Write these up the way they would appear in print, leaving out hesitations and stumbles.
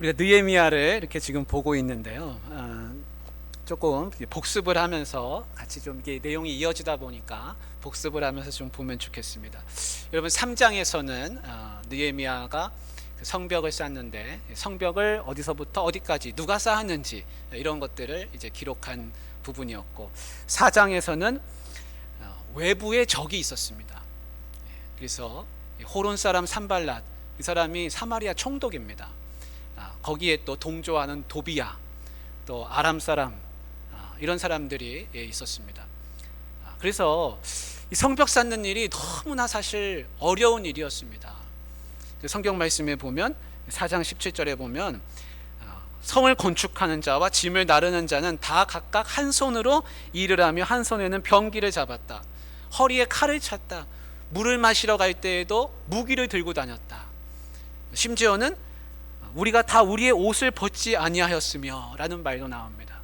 우리가 느헤미야를 이렇게 지금 보고 있는데요. 조금 복습을 하면서 같이 좀 이게 내용이 이어지다 보니까 복습을 하면서 좀 보면 좋겠습니다. 여러분 3장에서는 느헤미야가 그 성벽을 쌓는데 성벽을 어디서부터 어디까지 누가 쌓았는지 이런 것들을 이제 기록한 부분이었고, 4장에서는 외부에 적이 있었습니다. 그래서 호론 사람 산발랏, 이 사람이 사마리아 총독입니다. 거기에 또 동조하는 도비야, 또 아람 사람, 이런 사람들이 있었습니다. 그래서 이 성벽 쌓는 일이 너무나 사실 어려운 일이었습니다. 성경 말씀에 보면 4장 17절에 보면 성을 건축하는 자와 짐을 나르는 자는 다 각각 한 손으로 일을 하며 한 손에는 병기를 잡았다. 허리에 칼을 찼다. 물을 마시러 갈 때에도 무기를 들고 다녔다. 심지어는 우리가 다 우리의 옷을 벗지 아니하였으며 라는 말도 나옵니다.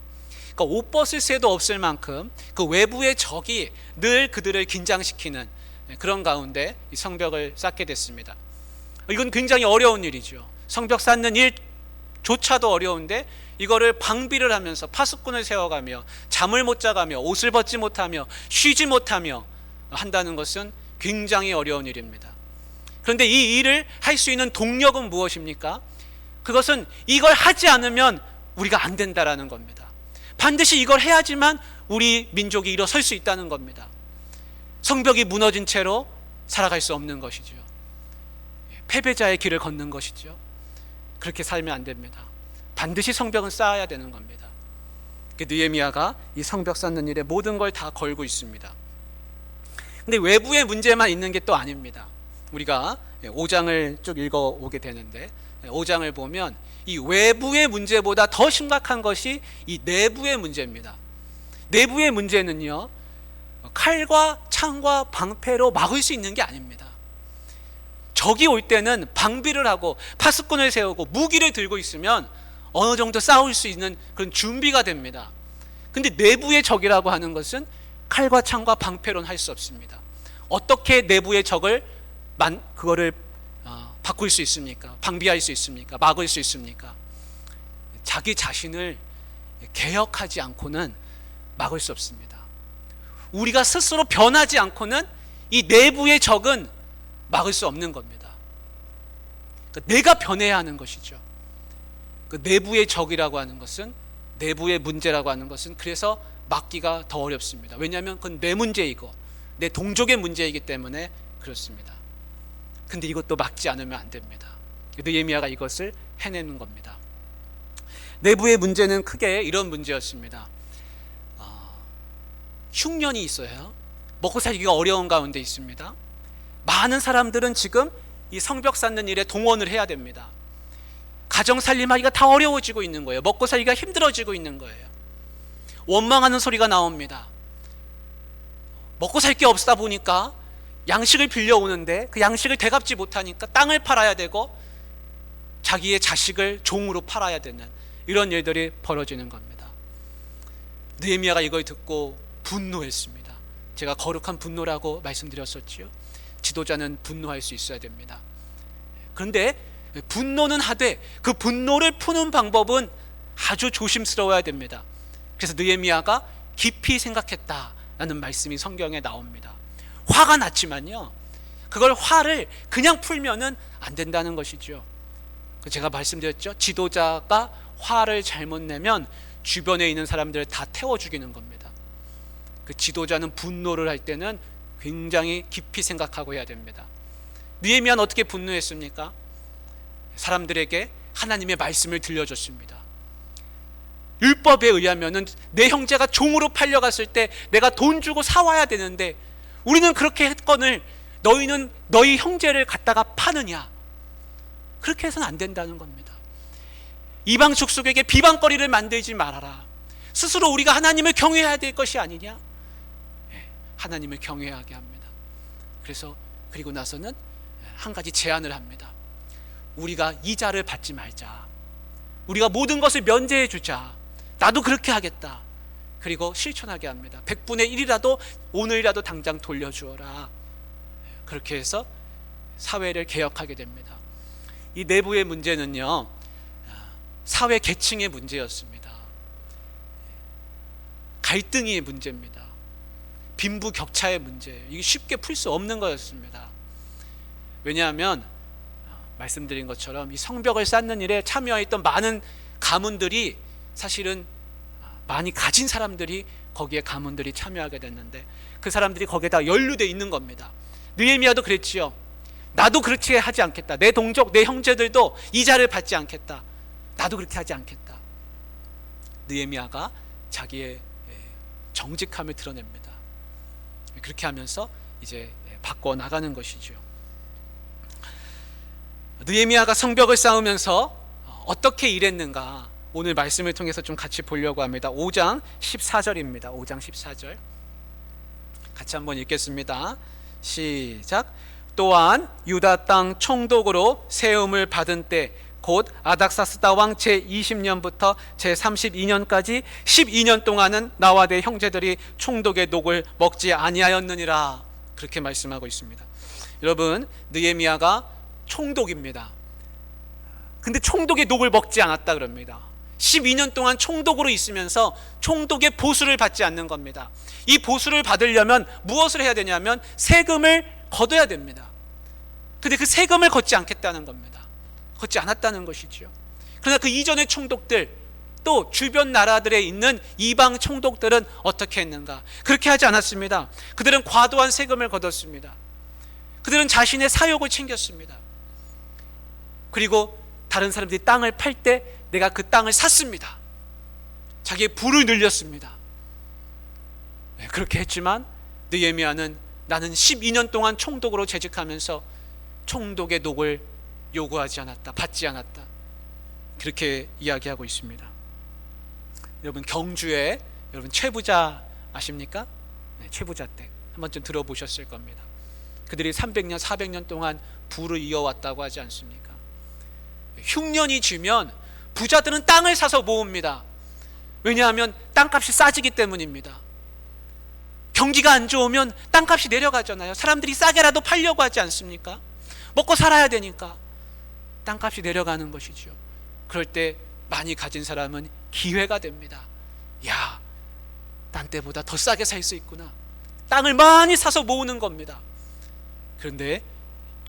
그러니까 옷 벗을 새도 없을 만큼 그 외부의 적이 늘 그들을 긴장시키는 그런 가운데 이 성벽을 쌓게 됐습니다. 이건 굉장히 어려운 일이죠. 성벽 쌓는 일조차도 어려운데 이거를 방비를 하면서 파수꾼을 세워가며 잠을 못 자가며 옷을 벗지 못하며 쉬지 못하며 한다는 것은 굉장히 어려운 일입니다. 그런데 이 일을 할 수 있는 동력은 무엇입니까? 그것은 이걸 하지 않으면 우리가 안 된다라는 겁니다. 반드시 이걸 해야지만 우리 민족이 일어설 수 있다는 겁니다. 성벽이 무너진 채로 살아갈 수 없는 것이죠. 패배자의 길을 걷는 것이죠. 그렇게 살면 안 됩니다. 반드시 성벽은 쌓아야 되는 겁니다. 느헤미야가 이 성벽 쌓는 일에 모든 걸 다 걸고 있습니다. 근데 외부의 문제만 있는 게 또 아닙니다. 우리가 5장을 쭉 읽어오게 되는데 5장을 보면 이 외부의 문제보다 더 심각한 것이 이 내부의 문제입니다. 내부의 문제는요, 칼과 창과 방패로 막을 수 있는 게 아닙니다. 적이 올 때는 방비를 하고 파수꾼을 세우고 무기를 들고 있으면 어느 정도 싸울 수 있는 그런 준비가 됩니다. 근데 내부의 적이라고 하는 것은 칼과 창과 방패로는 할 수 없습니다. 어떻게 내부의 적을 그거를 바꿀 수 있습니까? 방비할 수 있습니까? 막을 수 있습니까? 자기 자신을 개혁하지 않고는 막을 수 없습니다. 우리가 스스로 변하지 않고는 이 내부의 적은 막을 수 없는 겁니다. 내가 변해야 하는 것이죠. 그 내부의 적이라고 하는 것은, 내부의 문제라고 하는 것은 그래서 막기가 더 어렵습니다. 왜냐하면 그건 내 문제이고 내 동족의 문제이기 때문에 그렇습니다. 근데 이것도 막지 않으면 안 됩니다. 느헤미야가 이것을 해내는 겁니다. 내부의 문제는 크게 이런 문제였습니다. 흉년이 있어요. 먹고 살기가 어려운 가운데 있습니다. 많은 사람들은 지금 이 성벽 쌓는 일에 동원을 해야 됩니다. 가정 살림하기가 다 어려워지고 있는 거예요. 먹고 살기가 힘들어지고 있는 거예요. 원망하는 소리가 나옵니다. 먹고 살 게 없다 보니까 양식을 빌려오는데 그 양식을 되갚지 못하니까 땅을 팔아야 되고 자기의 자식을 종으로 팔아야 되는 이런 일들이 벌어지는 겁니다. 느헤미야가 이걸 듣고 분노했습니다. 제가 거룩한 분노라고 말씀드렸었지요. 지도자는 분노할 수 있어야 됩니다. 그런데 분노는 하되 그 분노를 푸는 방법은 아주 조심스러워야 됩니다. 그래서 느헤미야가 깊이 생각했다라는 말씀이 성경에 나옵니다. 화가 났지만요, 그걸 화를 그냥 풀면은 안 된다는 것이죠. 제가 말씀드렸죠. 지도자가 화를 잘못 내면 주변에 있는 사람들을 다 태워 죽이는 겁니다. 그 지도자는 분노를 할 때는 굉장히 깊이 생각하고 해야 됩니다. 느헤미야는 어떻게 분노했습니까? 사람들에게 하나님의 말씀을 들려줬습니다. 율법에 의하면은 내 형제가 종으로 팔려갔을 때 내가 돈 주고 사와야 되는데 우리는 그렇게 했거늘 너희는 너희 형제를 갖다가 파느냐? 그렇게 해서는 안 된다는 겁니다. 이방 족속에게 비방거리를 만들지 말아라. 스스로 우리가 하나님을 경외해야 될 것이 아니냐? 하나님을 경외하게 합니다. 그리고 나서는 한 가지 제안을 합니다. 우리가 이자를 받지 말자. 우리가 모든 것을 면제해 주자. 나도 그렇게 하겠다. 그리고 실천하게 합니다. 100분의 1이라도 오늘이라도 당장 돌려주어라. 그렇게 해서 사회를 개혁하게 됩니다. 이 내부의 문제는요, 사회 계층의 문제였습니다. 갈등의 문제입니다. 빈부격차의 문제예요. 이게 쉽게 풀 수 없는 거였습니다. 왜냐하면 말씀드린 것처럼 이 성벽을 쌓는 일에 참여했던 많은 가문들이 사실은 많이 가진 사람들이 거기에 가문들이 참여하게 됐는데 그 사람들이 거기에 다 연루돼 있는 겁니다. 느헤미야도 그랬지요. 나도 그렇게 하지 않겠다. 내 동족, 내 형제들도 이자를 받지 않겠다. 나도 그렇게 하지 않겠다. 느헤미야가 자기의 정직함을 드러냅니다. 그렇게 하면서 이제 바꿔 나가는 것이죠. 느헤미야가 성벽을 쌓으면서 어떻게 일했는가 오늘 말씀을 통해서 좀 같이 보려고 합니다. 5장 14절입니다. 5장 14절 같이 한번 읽겠습니다. 시작. 또한 유다 땅 총독으로 세움을 받은 때 곧 아닥사스다 왕 제20년부터 제32년까지 12년 동안은 나와 내 형제들이 총독의 녹을 먹지 아니하였느니라. 그렇게 말씀하고 있습니다. 여러분, 느헤미야가 총독입니다. 근데 총독의 녹을 먹지 않았다 그럽니다. 12년 동안 총독으로 있으면서 총독의 보수를 받지 않는 겁니다. 이 보수를 받으려면 무엇을 해야 되냐면 세금을 걷어야 됩니다. 근데 그 세금을 걷지 않겠다는 겁니다. 걷지 않았다는 것이죠. 그러나 그 이전의 총독들, 또 주변 나라들에 있는 이방 총독들은 어떻게 했는가? 그렇게 하지 않았습니다. 그들은 과도한 세금을 걷었습니다. 그들은 자신의 사욕을 챙겼습니다. 그리고 다른 사람들이 땅을 팔 때 내가 그 땅을 샀습니다. 자기의 부를 늘렸습니다. 그렇게 했지만 느헤미야는 나는 12년 동안 총독으로 재직하면서 총독의 녹을 요구하지 않았다, 받지 않았다. 그렇게 이야기하고 있습니다. 여러분, 경주에 여러분 최부자 아십니까? 네, 최부자 댁 한 번쯤 들어보셨을 겁니다. 그들이 300년, 400년 동안 부를 이어왔다고 하지 않습니까? 흉년이 지면 부자들은 땅을 사서 모읍니다. 왜냐하면 땅값이 싸지기 때문입니다. 경기가 안 좋으면 땅값이 내려가잖아요. 사람들이 싸게라도 팔려고 하지 않습니까? 먹고 살아야 되니까 땅값이 내려가는 것이죠. 그럴 때 많이 가진 사람은 기회가 됩니다. 야, 딴 때보다 더 싸게 살 수 있구나. 땅을 많이 사서 모으는 겁니다. 그런데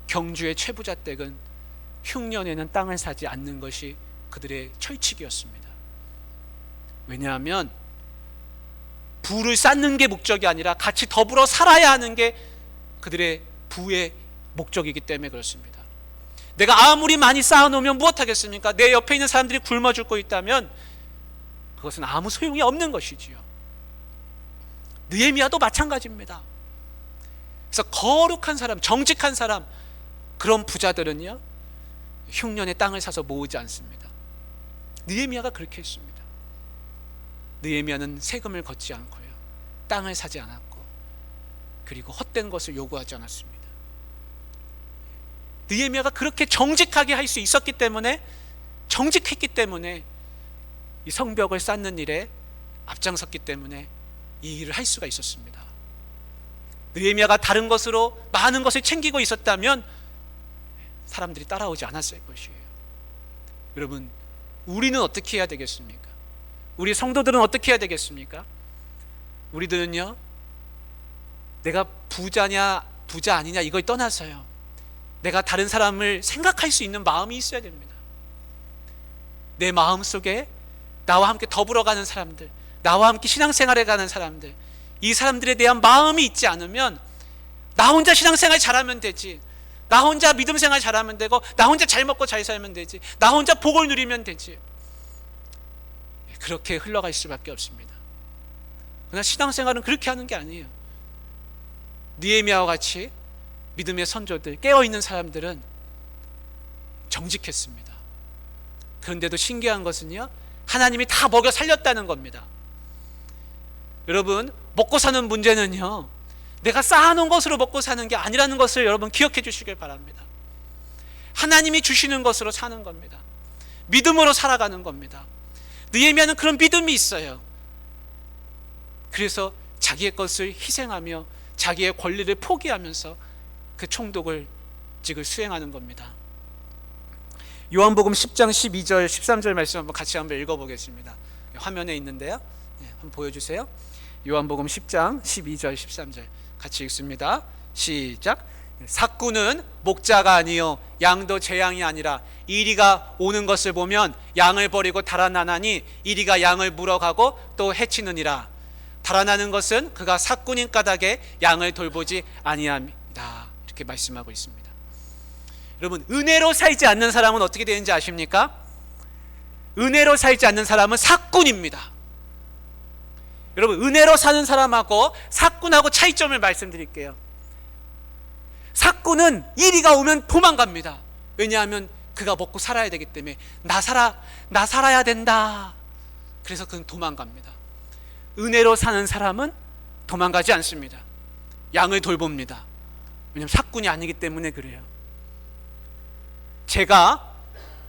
경주의 최부자 댁은 흉년에는 땅을 사지 않는 것이 그들의 철칙이었습니다. 왜냐하면 부를 쌓는 게 목적이 아니라 같이 더불어 살아야 하는 게 그들의 부의 목적이기 때문에 그렇습니다. 내가 아무리 많이 쌓아놓으면 무엇하겠습니까? 내 옆에 있는 사람들이 굶어 죽고 있다면 그것은 아무 소용이 없는 것이지요. 느헤미야도 마찬가지입니다. 그래서 거룩한 사람, 정직한 사람, 그런 부자들은요 흉년에 땅을 사서 모으지 않습니다. 느헤미야가 그렇게 했습니다. 느헤미야는 세금을 걷지 않고요, 땅을 사지 않았고, 그리고 헛된 것을 요구하지 않았습니다. 느헤미야가 그렇게 정직하게 할 수 있었기 때문에, 정직했기 때문에 이 성벽을 쌓는 일에 앞장섰기 때문에 이 일을 할 수가 있었습니다. 느헤미야가 다른 것으로 많은 것을 챙기고 있었다면 사람들이 따라오지 않았을 것이에요. 여러분, 우리는 어떻게 해야 되겠습니까? 우리 성도들은 어떻게 해야 되겠습니까? 우리들은요, 내가 부자냐 부자 아니냐 이걸 떠나서요, 내가 다른 사람을 생각할 수 있는 마음이 있어야 됩니다. 내 마음 속에 나와 함께 더불어가는 사람들, 나와 함께 신앙생활에 가는 사람들, 이 사람들에 대한 마음이 있지 않으면 나 혼자 신앙생활 잘하면 되지, 나 혼자 믿음생활 잘하면 되고, 나 혼자 잘 먹고 잘 살면 되지, 나 혼자 복을 누리면 되지, 그렇게 흘러갈 수밖에 없습니다. 그러나 신앙생활은 그렇게 하는 게 아니에요. 느헤미야와 같이 믿음의 선조들, 깨어있는 사람들은 정직했습니다. 그런데도 신기한 것은요, 하나님이 다 먹여 살렸다는 겁니다. 여러분, 먹고 사는 문제는요, 내가 쌓아놓은 것으로 먹고 사는 게 아니라는 것을 여러분 기억해 주시길 바랍니다. 하나님이 주시는 것으로 사는 겁니다. 믿음으로 살아가는 겁니다. 느헤미야는 그런 믿음이 있어요. 그래서 자기의 것을 희생하며 자기의 권리를 포기하면서 그 총독을 직을 수행하는 겁니다. 요한복음 10장 12절 13절 말씀 한번 같이 한번 읽어보겠습니다. 화면에 있는데요. 한번 보여주세요. 요한복음 10장 12절 13절 같이 읽습니다. 시작. 삭구는 목자가 아니요 양도 제 양이 아니라 이리가 오는 것을 보면 양을 버리고 달아나나니 이리가 양을 물어가고 또 해치느니라. 달아나는 것은 그가 삭군인 까닭에 양을 돌보지 아니함이다. 이렇게 말씀하고 있습니다. 여러분, 은혜로 살지 않는 사람은 어떻게 되는지 아십니까? 은혜로 살지 않는 사람은 삭군입니다. 여러분, 은혜로 사는 사람하고 삭군하고 차이점을 말씀드릴게요. 삭군은 이리가 오면 도망갑니다. 왜냐하면 그가 먹고 살아야 되기 때문에 나 살아야 된다. 그래서 그는 도망갑니다. 은혜로 사는 사람은 도망가지 않습니다. 양을 돌봅니다. 왜냐하면 삭군이 아니기 때문에 그래요. 제가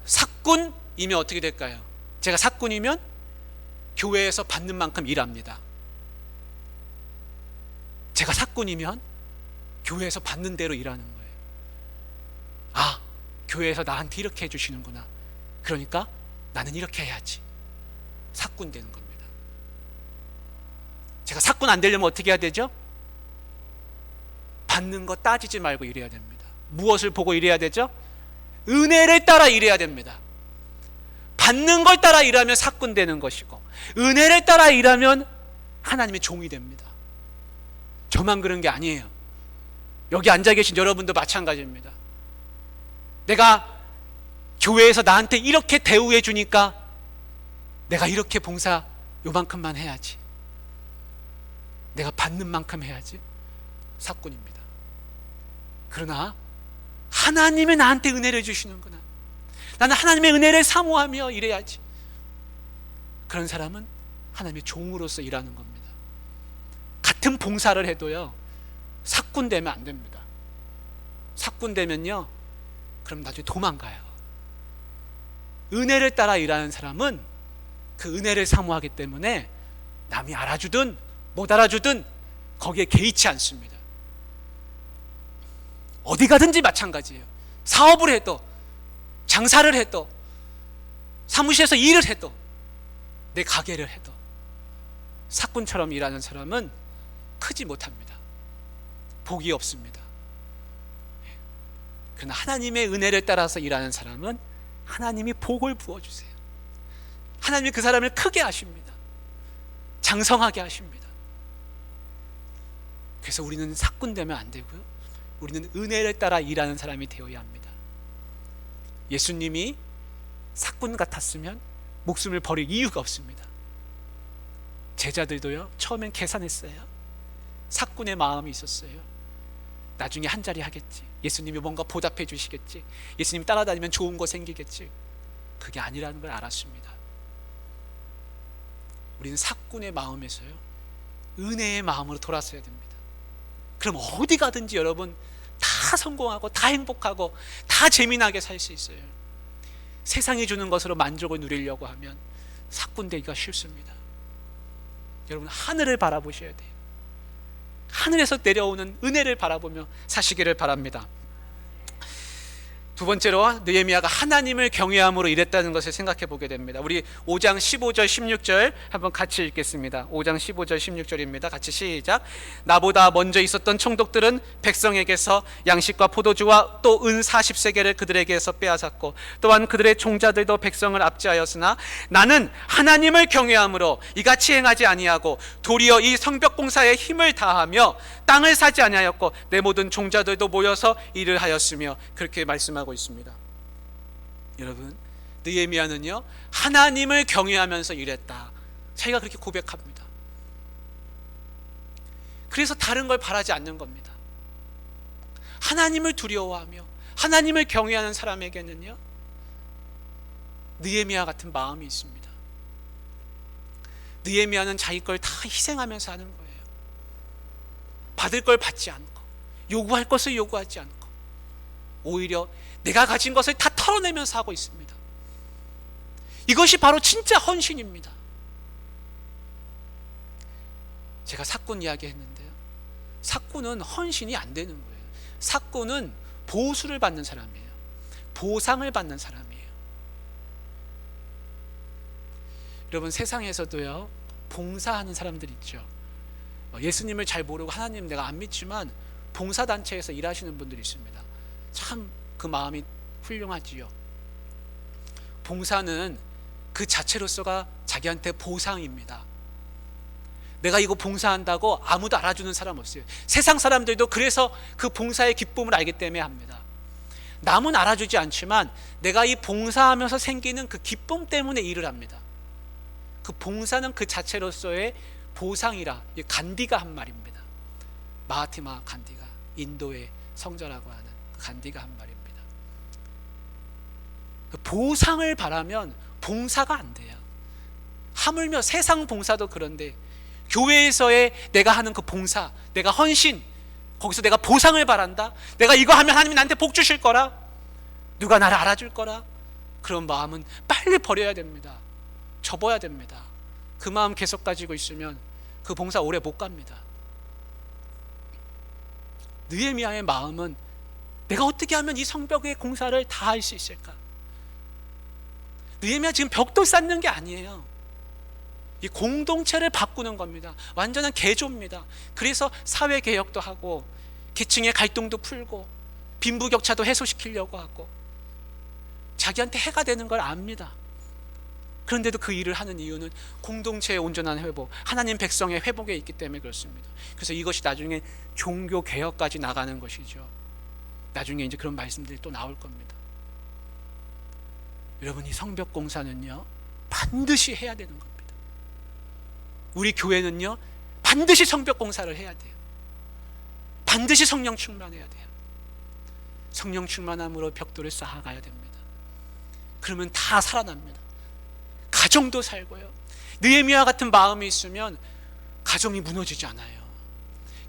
삭군이면 어떻게 될까요? 제가 삭군이면 교회에서 받는 만큼 일합니다. 제가 삭군이면 교회에서 받는 대로 일하는 거예요. 아, 교회에서 나한테 이렇게 해주시는구나. 그러니까 나는 이렇게 해야지. 삭군 되는 겁니다. 제가 삭군 안 되려면 어떻게 해야 되죠? 받는 거 따지지 말고 일해야 됩니다. 무엇을 보고 일해야 되죠? 은혜를 따라 일해야 됩니다. 받는 걸 따라 일하면 삭군 되는 것이고, 은혜를 따라 일하면 하나님의 종이 됩니다. 저만 그런 게 아니에요. 여기 앉아 계신 여러분도 마찬가지입니다. 내가 교회에서 나한테 이렇게 대우해 주니까 내가 이렇게 봉사 요만큼만 해야지. 내가 받는 만큼 해야지. 삭군입니다. 그러나 하나님이 나한테 은혜를 주시는구나. 나는 하나님의 은혜를 사모하며 일해야지. 그런 사람은 하나님의 종으로서 일하는 겁니다. 같은 봉사를 해도요, 삭군 되면 안 됩니다. 삭군 되면요, 그럼 나중에 도망가요. 은혜를 따라 일하는 사람은 그 은혜를 사모하기 때문에 남이 알아주든 못 알아주든 거기에 개의치 않습니다. 어디 가든지 마찬가지예요. 사업을 해도, 장사를 해도, 사무실에서 일을 해도, 내 가게를 해도 삭군처럼 일하는 사람은 크지 못합니다. 복이 없습니다. 그러나 하나님의 은혜를 따라서 일하는 사람은 하나님이 복을 부어주세요. 하나님이 그 사람을 크게 하십니다. 장성하게 하십니다. 그래서 우리는 삭군 되면 안 되고요, 우리는 은혜를 따라 일하는 사람이 되어야 합니다. 예수님이 삭군 같았으면 목숨을 버릴 이유가 없습니다. 제자들도요, 처음엔 계산했어요. 삭군의 마음이 있었어요. 나중에 한 자리 하겠지. 예수님이 뭔가 보답해 주시겠지. 예수님 따라다니면 좋은 거 생기겠지. 그게 아니라는 걸 알았습니다. 우리는 삭군의 마음에서요, 은혜의 마음으로 돌아서야 됩니다. 그럼 어디 가든지 여러분 다 성공하고 다 행복하고 다 재미나게 살 수 있어요. 세상이 주는 것으로 만족을 누리려고 하면 삭군 되기가 쉽습니다. 여러분, 하늘을 바라보셔야 돼요. 하늘에서 내려오는 은혜를 바라보며 사시기를 바랍니다. 두 번째로 느헤미야가 하나님을 경외함으로 일했다는 것을 생각해 보게 됩니다. 우리 5장 15절 16절 한번 같이 읽겠습니다. 5장 15절 16절입니다. 같이 시작. 나보다 먼저 있었던 총독들은 백성에게서 양식과 포도주와 또 은 40세겔을 그들에게서 빼앗았고, 또한 그들의 종자들도 백성을 압제하였으나 나는 하나님을 경외함으로 이같이 행하지 아니하고 도리어 이 성벽 공사에 힘을 다하며 땅을 사지 아니하였고 내 모든 종자들도 모여서 일을 하였으며, 그렇게 말씀하고 있습니다. 여러분, 느헤미야는요, 하나님을 경외하면서 일했다. 자기가 그렇게 고백합니다. 그래서 다른 걸 바라지 않는 겁니다. 하나님을 두려워하며 하나님을 경외하는 사람에게는요, 느헤미야 같은 마음이 있습니다. 느헤미야는 자기 걸 다 희생하면서 하는 거예요. 받을 걸 받지 않고, 요구할 것을 요구하지 않고, 오히려 내가 가진 것을 다 털어내면서 하고 있습니다. 이것이 바로 진짜 헌신입니다. 제가 삭군 이야기 했는데요, 삭군은 헌신이 안 되는 거예요. 삭군은 보수를 받는 사람이에요. 보상을 받는 사람이에요. 여러분, 세상에서도요 봉사하는 사람들 있죠. 예수님을 잘 모르고 하나님 내가 안 믿지만 봉사단체에서 일하시는 분들이 있습니다. 참 그 마음이 훌륭하지요. 봉사는 그 자체로서가 자기한테 보상입니다. 내가 이거 봉사한다고 아무도 알아주는 사람 없어요. 세상 사람들도 그래서 그 봉사의 기쁨을 알기 때문에 합니다. 남은 알아주지 않지만 내가 이 봉사하면서 생기는 그 기쁨 때문에 일을 합니다. 그 봉사는 그 자체로서의 보상이라 간디가 한 말입니다. 마하티마 간디가, 인도의 성자라고 하는 간디가 한 말입니다. 보상을 바라면 봉사가 안 돼요. 하물며 세상 봉사도 그런데 교회에서의 내가 하는 그 봉사, 내가 헌신, 거기서 내가 보상을 바란다. 내가 이거 하면 하나님이 나한테 복 주실 거라, 누가 나를 알아줄 거라, 그런 마음은 빨리 버려야 됩니다. 접어야 됩니다. 그 마음 계속 가지고 있으면 그 봉사 오래 못 갑니다. 느헤미야의 마음은 내가 어떻게 하면 이 성벽의 공사를 다 할 수 있을까? 느헤미야 지금 벽도 쌓는 게 아니에요. 이 공동체를 바꾸는 겁니다. 완전한 개조입니다. 그래서 사회개혁도 하고 계층의 갈등도 풀고 빈부격차도 해소시키려고 하고 자기한테 해가 되는 걸 압니다. 그런데도 그 일을 하는 이유는 공동체의 온전한 회복, 하나님 백성의 회복에 있기 때문에 그렇습니다. 그래서 이것이 나중에 종교개혁까지 나가는 것이죠. 나중에 이제 그런 말씀들이 또 나올 겁니다. 여러분, 이 성벽공사는요 반드시 해야 되는 겁니다. 우리 교회는요 반드시 성벽공사를 해야 돼요. 반드시 성령 충만해야 돼요. 성령 충만함으로 벽돌을 쌓아가야 됩니다. 그러면 다 살아납니다. 가정도 살고요. 느헤미야 같은 마음이 있으면 가정이 무너지지 않아요.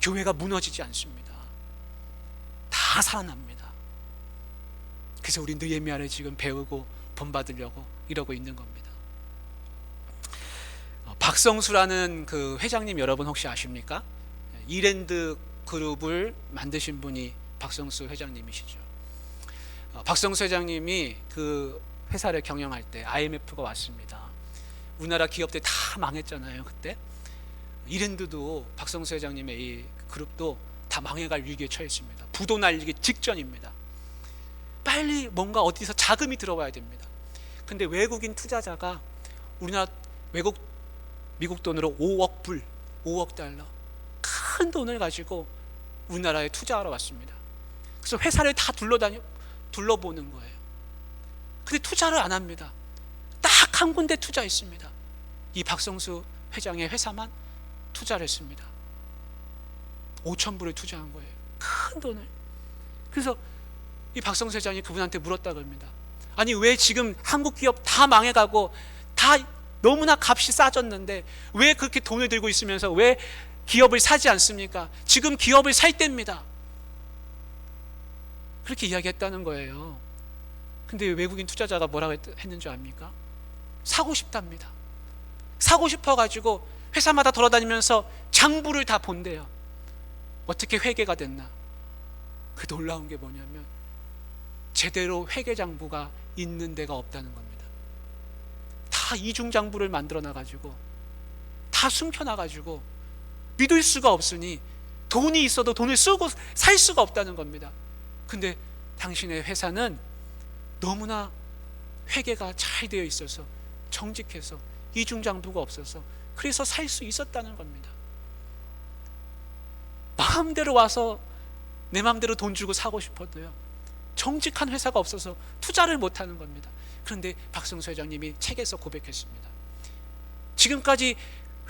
교회가 무너지지 않습니다. 다 살아납니다. 그래서 우리 느헤미야를 지금 배우고 본받으려고 이러고 있는 겁니다. 박성수라는 그 회장님 여러분 혹시 아십니까? 이랜드 그룹을 만드신 분이 박성수 회장님이시죠. 박성수 회장님이 그 회사를 경영할 때 IMF가 왔습니다. 우리나라 기업들 다 망했잖아요. 그때 이랜드도 박성수 회장님의 이 그룹도 다 망해갈 위기에 처했습니다. 부도 날리기 직전입니다. 빨리 뭔가 어디서 자금이 들어와야 됩니다. 근데 외국인 투자자가 우리나라 미국 돈으로 5억 불, 5억 달러 큰 돈을 가지고 우리나라에 투자하러 왔습니다. 그래서 회사를 다 둘러보는 거예요. 근데 투자를 안 합니다. 딱 한 군데 투자했습니다. 이 박성수 회장의 회사만 투자를 했습니다. 5천 불을 투자한 거예요. 큰 돈을. 그래서 이 박성수 회장이 그분한테 물었다 그럽니다. 아니 왜 지금 한국 기업 다 망해가고 다 너무나 값이 싸졌는데 왜 그렇게 돈을 들고 있으면서 왜 기업을 사지 않습니까? 지금 기업을 살 때입니다. 그렇게 이야기했다는 거예요. 근데 외국인 투자자가 뭐라고 했는 줄 압니까? 사고 싶답니다. 사고 싶어가지고 회사마다 돌아다니면서 장부를 다 본대요. 어떻게 회계가 됐나? 그 놀라운 게 뭐냐면 제대로 회계장부가 있는 데가 없다는 겁니다. 다 이중장부를 만들어 놔가지고 다 숨겨놔가지고 믿을 수가 없으니 돈이 있어도 돈을 쓰고 살 수가 없다는 겁니다. 근데 당신의 회사는 너무나 회계가 잘 되어 있어서 정직해서 이중장부가 없어서 그래서 살 수 있었다는 겁니다. 마음대로 와서 내 마음대로 돈 주고 사고 싶어도요 정직한 회사가 없어서 투자를 못하는 겁니다. 그런데 박성수 회장님이 책에서 고백했습니다. 지금까지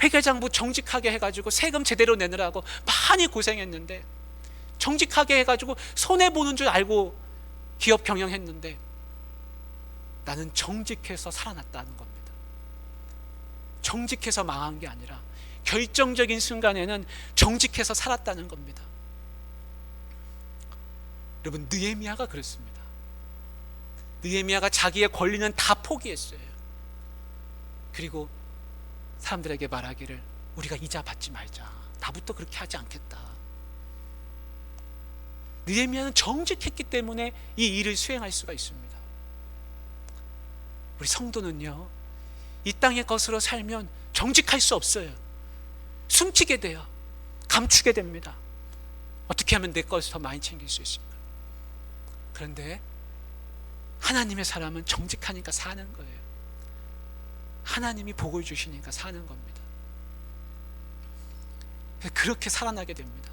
회계장부 정직하게 해가지고 세금 제대로 내느라고 많이 고생했는데 정직하게 해가지고 손해보는 줄 알고 기업 경영했는데 나는 정직해서 살아났다는 겁니다. 정직해서 망한 게 아니라 결정적인 순간에는 정직해서 살았다는 겁니다. 여러분, 느헤미야가 그렇습니다. 느헤미야가 자기의 권리는 다 포기했어요. 그리고 사람들에게 말하기를 우리가 이자 받지 말자. 나부터 그렇게 하지 않겠다. 느헤미야는 정직했기 때문에 이 일을 수행할 수가 있습니다. 우리 성도는요, 이 땅의 것으로 살면 정직할 수 없어요. 숨기게 돼요. 감추게 됩니다. 어떻게 하면 내 것을 더 많이 챙길 수 있을까? 그런데 하나님의 사람은 정직하니까 사는 거예요. 하나님이 복을 주시니까 사는 겁니다. 그렇게 살아나게 됩니다.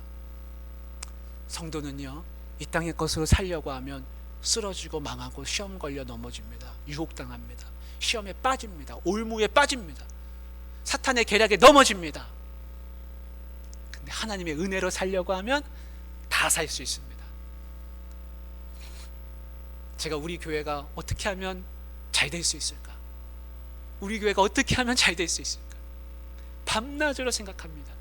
성도는요, 이 땅의 것으로 살려고 하면 쓰러지고 망하고 시험 걸려 넘어집니다. 유혹당합니다. 시험에 빠집니다. 올무에 빠집니다. 사탄의 계략에 넘어집니다. 근데 하나님의 은혜로 살려고 하면 다 살 수 있습니다. 제가 우리 교회가 어떻게 하면 잘 될 수 있을까? 우리 교회가 어떻게 하면 잘 될 수 있을까? 밤낮으로 생각합니다.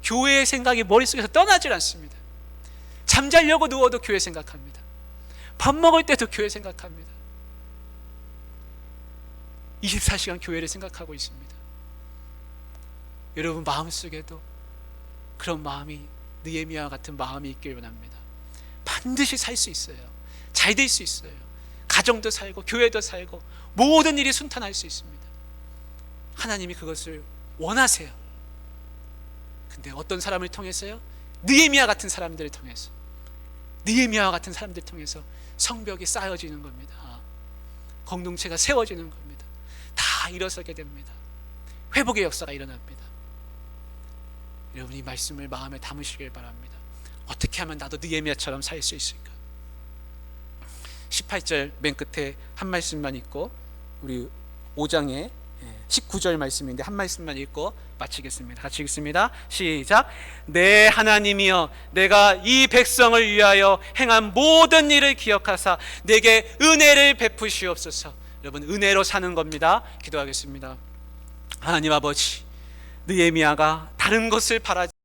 교회의 생각이 머릿속에서 떠나질 않습니다. 잠자려고 누워도 교회 생각합니다. 밥 먹을 때도 교회 생각합니다. 24시간 교회를 생각하고 있습니다. 여러분 마음속에도 그런 마음이, 느헤미야와 같은 마음이 있길 원합니다. 반드시 살 수 있어요. 잘 될 수 있어요. 가정도 살고 교회도 살고 모든 일이 순탄할 수 있습니다. 하나님이 그것을 원하세요. 근데 어떤 사람을 통해서요? 느헤미야 같은 사람들을 통해서, 느헤미야와 같은 사람들을 통해서 성벽이 쌓여지는 겁니다. 공동체가 세워지는 겁니다. 다 일어서게 됩니다. 회복의 역사가 일어납니다. 여러분 이 말씀을 마음에 담으시길 바랍니다. 어떻게 하면 나도 느헤미야처럼 살 수 있을까? 18절 맨 끝에 한 말씀만 읽고, 우리 5장의 19절 말씀인데 한 말씀만 읽고 마치겠습니다. 같이 읽습니다. 시작. 내 하나님이여, 내가 이 백성을 위하여 행한 모든 일을 기억하사 내게 은혜를 베푸시옵소서. 여러분 은혜로 사는 겁니다. 기도하겠습니다. 하나님 아버지, 느헤미야가 다른 것을 바라지